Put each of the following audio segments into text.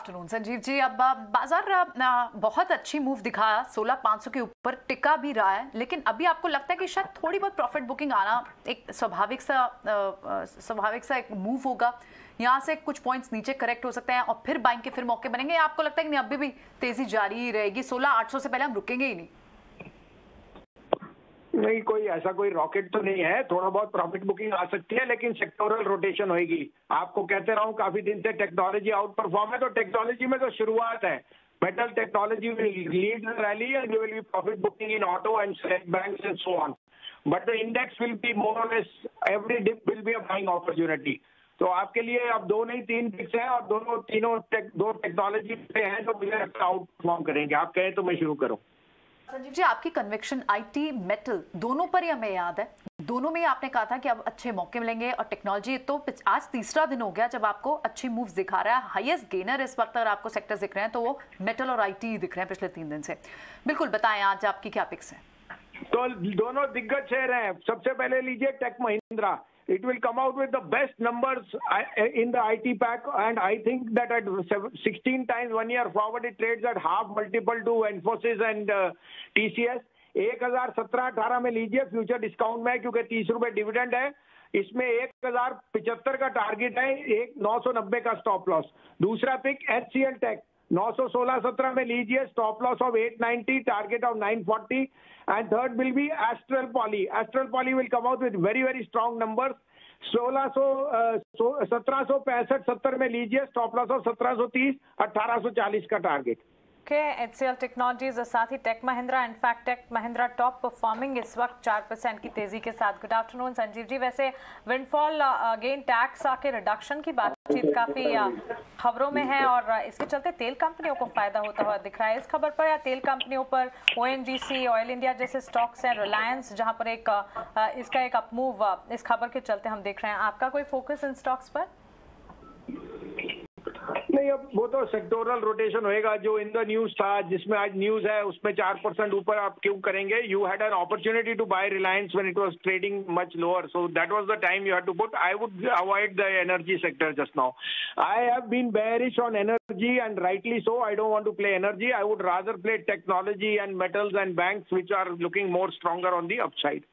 Afternoon Sanjeev जी। अब बाजार बहुत अच्छी मूव दिखाया, 16,500 के ऊपर टिका भी रहा है, लेकिन अभी आपको लगता है कि शायद थोड़ी बहुत प्रॉफिट बुकिंग आना एक स्वाभाविक सा एक मूव होगा, यहाँ से कुछ पॉइंट्स नीचे करेक्ट हो सकते हैं और फिर बाइंग के फिर मौके बनेंगे, या आपको लगता है कि नहीं अभी भी तेजी जारी ही रहेगी, 16,800 से पहले हम रुकेंगे ही नहीं? नहीं, कोई ऐसा कोई रॉकेट तो नहीं है। थोड़ा बहुत प्रॉफिट बुकिंग आ सकती है, लेकिन सेक्टोरल रोटेशन होगी। आपको कहते रहा हूँ काफी दिन से टेक्नोलॉजी आउट परफॉर्म है, तो टेक्नोलॉजी में तो शुरुआत है। Metal technology will lead the rally and there will be profit booking in auto and banks and so on, but the index will be more or less every dip will be a buying opportunity. तो आपके लिए अब 2 नहीं 3 pics हैं और दो technology पे हैं जो मुझे आउट परफॉर्म करेंगे। आप कहें तो मैं शुरू करूँ। संजीव जी, आपकी कन्विक्शन आईटी मेटल दोनों पर ही हमें याद है, दोनों में ही आपने कहा था कि अब अच्छे मौके मिलेंगे, और टेक्नोलॉजी तो आज तीसरा दिन हो गया जब आपको अच्छी मूव्स दिखा रहा है। हाईएस्ट गेनर इस वक्त अगर आपको सेक्टर्स दिख रहे हैं तो वो मेटल और आईटी दिख रहे हैं पिछले 3 दिन से। बिल्कुल बताएं आज आपकी क्या पिक्स है? तो दोनों दिग्गज शेयर हैं। सबसे पहले लीजिए Tech Mahindra. It will come out with the best numbers in the IT pack, and I think that at 16 times 1 year forward it trades at half multiple to Infosys and TCS। 1017-18 में लीजिए future discount में, क्योंकि 30 रुपए dividend है। इसमें 1075 का target है, 990 का स्टॉप लॉस। दूसरा पिक HCL टेक 916-17 में लीजिए, stop loss of 890, target of 940। And third will be astral poly. Astral poly will come out with very very strong numbers. 1765-70 में लीजिए, स्टॉप लॉस ऑफ 1730, 1840 का टारगेट। HCL टेक्नोलॉजीज और साथ ही Tech Mahindra, in fact Tech Mahindra top performing इस वक्त 4% की तेजी के साथ। Good afternoon Sanjeev ji. वैसे विंडफॉल अगेन टैक्स आके रिडक्शन की बातचीत काफी खबरों में है, और इसके चलते तेल कंपनियों को फायदा होता हुआ दिख रहा है। इस खबर पर या तेल कंपनियों पर ONGC, ऑयल इंडिया जैसे स्टॉक्स हैं, रिलायंस जहां पर इसका एक अपमूव इस खबर के चलते हम देख रहे हैं, आपका कोई फोकस इन स्टॉक्स पर? नहीं, अब वो तो सेक्टोरल रोटेशन होएगा। जो इन द न्यूज था, जिसमें आज न्यूज है, उसमें 4% ऊपर आप क्यों करेंगे? You had an opportunity to buy Reliance when it was trading much lower, so that was the time you had to put. I would avoid the energy sector just now. I have been bearish on energy and rightly so. I don't want to play energy. I would rather play technology and metals and banks which are looking more stronger on the upside.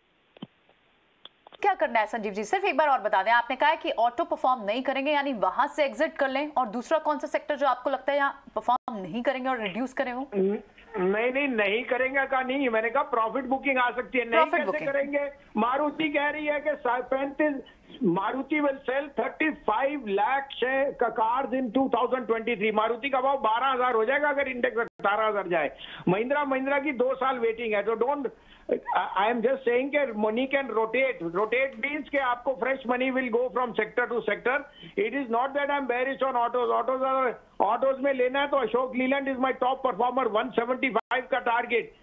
क्या करना है संजीव जी, सिर्फ एक बार और बता दें। आपने कहा है कि ऑटो परफॉर्म नहीं करेंगे, यानी वहां से एग्जिट कर लें, और दूसरा कौन सा सेक्टर जो आपको लगता है यहाँ परफॉर्म नहीं करेंगे और रिड्यूस करें वो? नहीं करेंगे का नहीं, मैंने कहा प्रॉफिट बुकिंग आ सकती है। नहीं कैसे करेंगे? मारुति कह रही है कि 35 Maruti will sell 35 lakh cars in 2023। Maruti का भाव 12,000 हो जाएगा अगर इंडेक्स 18,000 जाए। महिंद्रा की 2 साल वेटिंग है। तो don't, I am just saying कि मनी कैन रोटेट मीन्स के आपको fresh money will go from sector to sector. It is not that I am bearish on autos में लेना है तो Ashok Leyland is my top performer, 175 का target.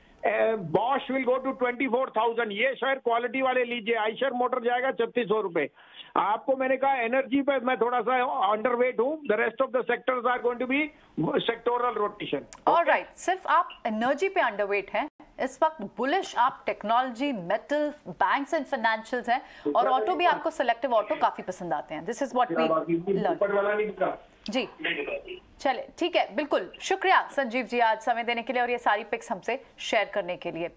Bosch will go to 24,000। ये share quality वाले लीजिए। आइशर मोटर जाएगा 3600 रुपए। आपको मैंने कहा एनर्जी पे मैं थोड़ा सा अंडरवेट हूं। The rest of the sectors are going to be sectoral rotation. Alright, सिर्फ आप एनर्जी पे अंडरवेट हैं इस वक्त, बुलिश आप technology, metal, banks and financials हैं, और ऑटो भी आपको सिलेक्टिव ऑटो काफी पसंद आते हैं। This is what we learn जी। चले ठीक है, बिल्कुल शुक्रिया संजीव जी आज समय देने के लिए और ये सारी पिक्स हमसे शेयर करने के लिए।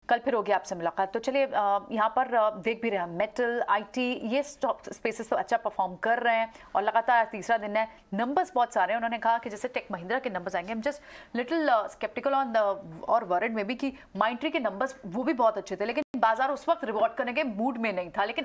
कल फिर होगी आपसे मुलाकात। तो चलिए यहाँ पर देख भी रहे हैं मेटल, आईटी, ये स्टॉक स्पेसेस तो अच्छा परफॉर्म कर रहे हैं और लगातार तीसरा दिन है। नंबर्स बहुत सारे हैं। उन्होंने कहा कि जैसे टेक महिंद्रा के नंबर्स आएंगे, हम just little skeptical on the और वरिड में भी कि माइंट्री के नंबर्स वो भी बहुत अच्छे थे, लेकिन बाजार उस वक्त रिवॉर्ड करने के मूड में नहीं था। लेकिन